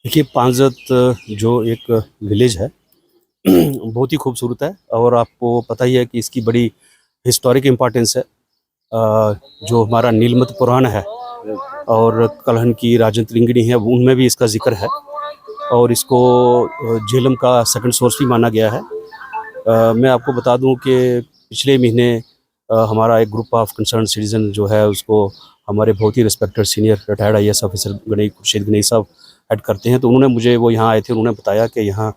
देखिए पांजत जो एक विलेज है बहुत ही खूबसूरत है और आपको पता ही है कि इसकी बड़ी हिस्टोरिक इम्पोर्टेंस है। जो हमारा नीलमत पुराण है और कलहन की राजतरंगिणी है उनमें भी इसका जिक्र है और इसको झेलम का सेकंड सोर्स भी माना गया है। मैं आपको बता दूं कि पिछले महीने हमारा एक ग्रुप ऑफ कंसर्न सिटीजन जो है उसको हमारे बहुत ही respected senior retired IAS officer Ganesh Khurshid Ganesh साहब हेड करते हैं, तो उन्होंने मुझे वो यहाँ आए थे, उन्होंने बताया कि यहाँ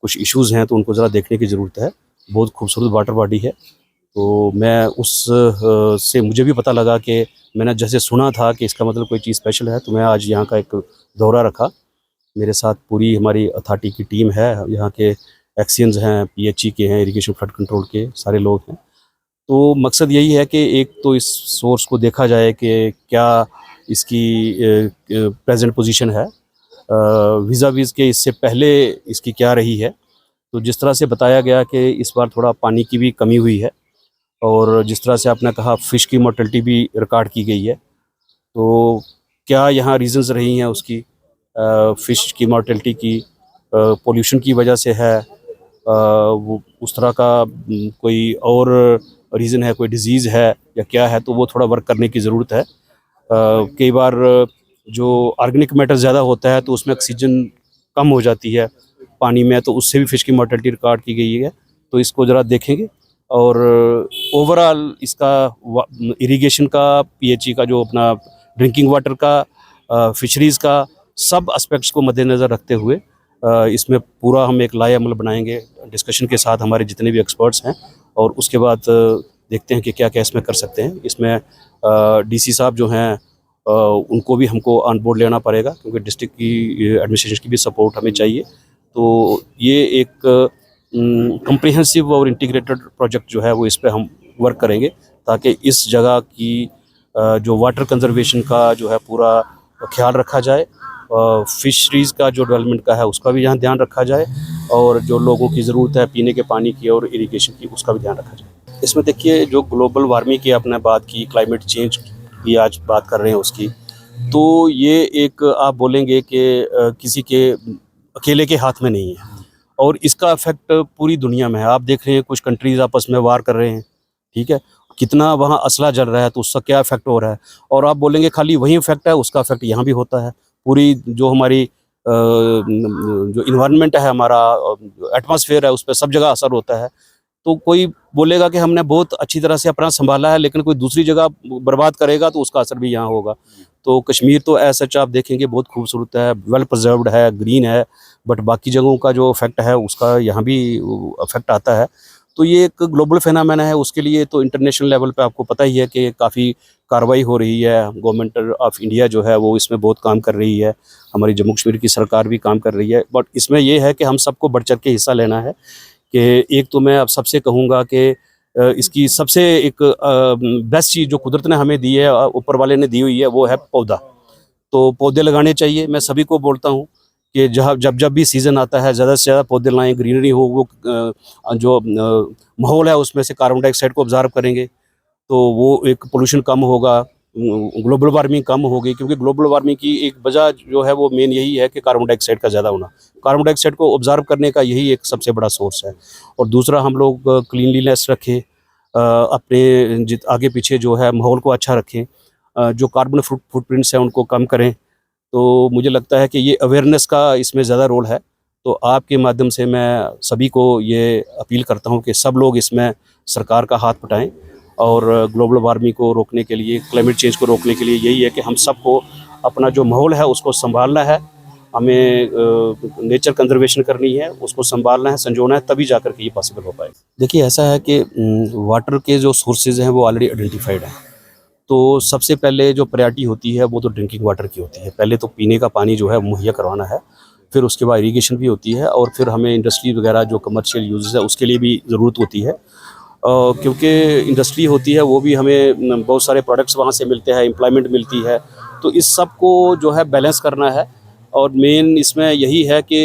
कुछ इश्यूज़ हैं तो उनको ज़रा देखने की ज़रूरत है। बहुत खूबसूरत वाटर बॉडी है। तो मैं से मुझे भी पता लगा कि मैंने जैसे सुना था कि इसका मतलब कोई चीज़ स्पेशल है, तो मैं आज यहाँ का एक दौरा रखा। मेरे साथ पूरी हमारी अथॉरिटी की टीम है, यहाँ के एक्सियंस हैं, PHE के हैं, इरिगेशन फ्लड कंट्रोल के सारे लोग हैं। तो मकसद यही है कि एक तो इस सोर्स को देखा जाए कि क्या इसकी प्रेजेंट पोजीशन है, वीज़ा वीज़ के इससे पहले इसकी क्या रही है। तो जिस तरह से बताया गया कि इस बार थोड़ा पानी की भी कमी हुई है और जिस तरह से आपने कहा फ़िश की मोर्टेलिटी भी रिकॉर्ड की गई है। तो क्या यहाँ रीज़न्स रही हैं उसकी, फ़िश की मोर्टेलिटी की पोल्यूशन की वजह से है, वो उस तरह का कोई और रीज़न है, कोई डिज़ीज़ है या क्या है, तो वो थोड़ा वर्क करने की ज़रूरत है। कई बार जो ऑर्गेनिक मैटर ज़्यादा होता है तो उसमें ऑक्सीजन कम हो जाती है पानी में, तो उससे भी फ़िश की मोर्टेलिटी रिकॉर्ड की गई है। तो इसको ज़रा देखेंगे और ओवरऑल इसका इरिगेशन का, PHE का, जो अपना ड्रिंकिंग वाटर का, फिशरीज़ का, सब एस्पेक्ट्स को मद्देनज़र रखते हुए इसमें पूरा हम एक लाए अमल बनाएंगे डिस्कशन के साथ हमारे जितने भी एक्सपर्ट्स हैं, और उसके बाद देखते हैं कि क्या क्या इसमें कर सकते हैं। इसमें DC साहब जो हैं उनको भी हमको ऑन बोर्ड लेना पड़ेगा क्योंकि डिस्ट्रिक्ट की एडमिनिस्ट्रेशन की भी सपोर्ट हमें चाहिए। तो ये एक कम्प्रिहेंसिव और इंटीग्रेटेड प्रोजेक्ट जो है वो इस पे हम वर्क करेंगे ताकि इस जगह की जो वाटर कंजर्वेशन का जो है पूरा ख्याल रखा जाए, फिशरीज़ का जो डेवलपमेंट का है उसका भी यहाँ ध्यान रखा जाए, और जो लोगों की ज़रूरत है पीने के पानी की और इरिगेशन की उसका भी ध्यान रखा जाए। इसमें देखिए जो ग्लोबल वार्मिंग की आपने बात की, क्लाइमेट चेंज की आज बात कर रहे हैं उसकी, तो ये एक आप बोलेंगे कि किसी के अकेले के हाथ में नहीं है और इसका इफेक्ट पूरी दुनिया में है। आप देख रहे हैं कुछ कंट्रीज़ आपस में वार कर रहे हैं, ठीक है, कितना वहाँ असला जल रहा है, तो उसका क्या इफेक्ट हो रहा है। और आप बोलेंगे खाली वही इफेक्ट है, उसका इफेक्ट यहाँ भी होता है। पूरी जो हमारी जो इन्वायरमेंट है, हमारा एटमॉस्फेयर है, उस पर सब जगह असर होता है। तो कोई बोलेगा कि हमने बहुत अच्छी तरह से अपना संभाला है, लेकिन कोई दूसरी जगह बर्बाद करेगा तो उसका असर भी यहाँ होगा। तो कश्मीर तो ऐसा सच आप देखेंगे बहुत खूबसूरत है, वेल प्रिजर्व्ड है, ग्रीन है, बट बाकी जगहों का जो इफेक्ट है उसका यहाँ भी इफेक्ट आता है। तो ये एक ग्लोबल फिनोमेना है, उसके लिए तो इंटरनेशनल लेवल पे आपको पता ही है कि काफ़ी कार्रवाई हो रही है। गवर्नमेंट ऑफ इंडिया जो है वो इसमें बहुत काम कर रही है, हमारी जम्मू कश्मीर की सरकार भी काम कर रही है, बट इसमें ये है कि हम सबको बढ़ चढ़ के हिस्सा लेना है। कि एक तो मैं अब सबसे कहूँगा कि इसकी सबसे एक बेस्ट चीज़ जो कुदरत ने हमें दी है, ऊपर वाले ने दी हुई है, वो है पौधा। तो पौधे लगाने चाहिए। मैं सभी को बोलता हूँ कि जहाँ जब जब भी सीज़न आता है ज़्यादा से ज़्यादा पौधे लाएं, ग्रीनरी हो, वो जो माहौल है उसमें से कार्बन डाइऑक्साइड को ऑब्जर्व करेंगे तो वो एक पोल्यूशन कम होगा, ग्लोबल वार्मिंग कम होगी, क्योंकि ग्लोबल वार्मिंग की एक वजह जो है वो मेन यही है कि कार्बन डाइऑक्साइड का ज़्यादा होना। कार्बन डाइऑक्साइड को ऑब्जर्व करने का यही एक सबसे बड़ा सोर्स है। और दूसरा, हम लोग क्लीनलीनेस रखें, अपने आगे पीछे जो है माहौल को अच्छा रखें, जो कार्बन फुटप्रिंट्स हैं उनको कम करें। तो मुझे लगता है कि ये अवेयरनेस का इसमें ज़्यादा रोल है। तो आपके माध्यम से मैं सभी को ये अपील करता हूँ कि सब लोग इसमें सरकार का हाथ बटाएं, और ग्लोबल वार्मिंग को रोकने के लिए, क्लाइमेट चेंज को रोकने के लिए यही है कि हम सबको अपना जो माहौल है उसको संभालना है। हमें नेचर कंजर्वेशन करनी है, उसको संभालना है, संजोना है, तभी जाकर के ये पॉसिबल हो पाए। देखिए ऐसा है कि वाटर के जो सोर्सेज हैं वो ऑलरेडी आइडेंटिफाइड हैं। तो सबसे पहले जो प्रायोरिटी होती है वो तो ड्रिंकिंग वाटर की होती है। पहले तो पीने का पानी जो है मुहैया करवाना है, फिर उसके बाद इरिगेशन भी होती है, और फिर हमें इंडस्ट्री वगैरह जो कमर्शियल यूजेस है उसके लिए भी ज़रूरत होती है। क्योंकि इंडस्ट्री होती है वो भी हमें बहुत सारे प्रोडक्ट्स वहाँ से मिलते हैं, एम्प्लॉयमेंट मिलती है। तो इस सब को जो है बैलेंस करना है, और मेन इसमें यही है कि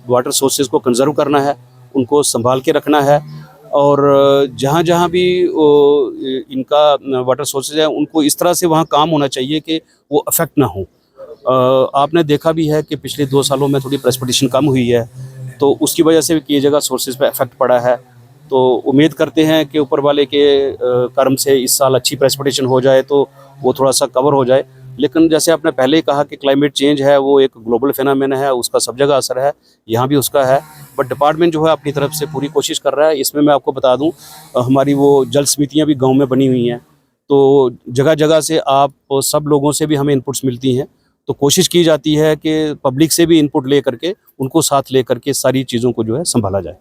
वाटर सोर्सेज को कंजर्व करना है, उनको संभाल के रखना है, और जहाँ जहाँ भी इनका वाटर सोर्सेज है उनको इस तरह से वहाँ काम होना चाहिए कि वो अफेक्ट ना हो। आपने देखा भी है कि पिछले 2 सालों में थोड़ी प्रेसिपिटेशन कम हुई है, तो उसकी वजह से भी कई जगह सोर्सेज पे इफेक्ट पड़ा है। तो उम्मीद करते हैं कि ऊपर वाले के कर्म से इस साल अच्छी प्रेसिपिटेशन हो जाए तो वो थोड़ा सा कवर हो जाए। लेकिन जैसे आपने पहले ही कहा कि क्लाइमेट चेंज है वो एक ग्लोबल फिनोमेना है, उसका सब जगह असर है, यहाँ भी उसका है। बट डिपार्टमेंट जो है अपनी तरफ से पूरी कोशिश कर रहा है। इसमें मैं आपको बता दूं, हमारी वो जल समितियाँ भी गाँव में बनी हुई हैं, तो जगह जगह से आप सब लोगों से भी हमें इनपुट्स मिलती हैं। तो कोशिश की जाती है कि पब्लिक से भी इनपुट ले करके उनको साथ ले करके सारी चीज़ों को जो है संभाला जाए।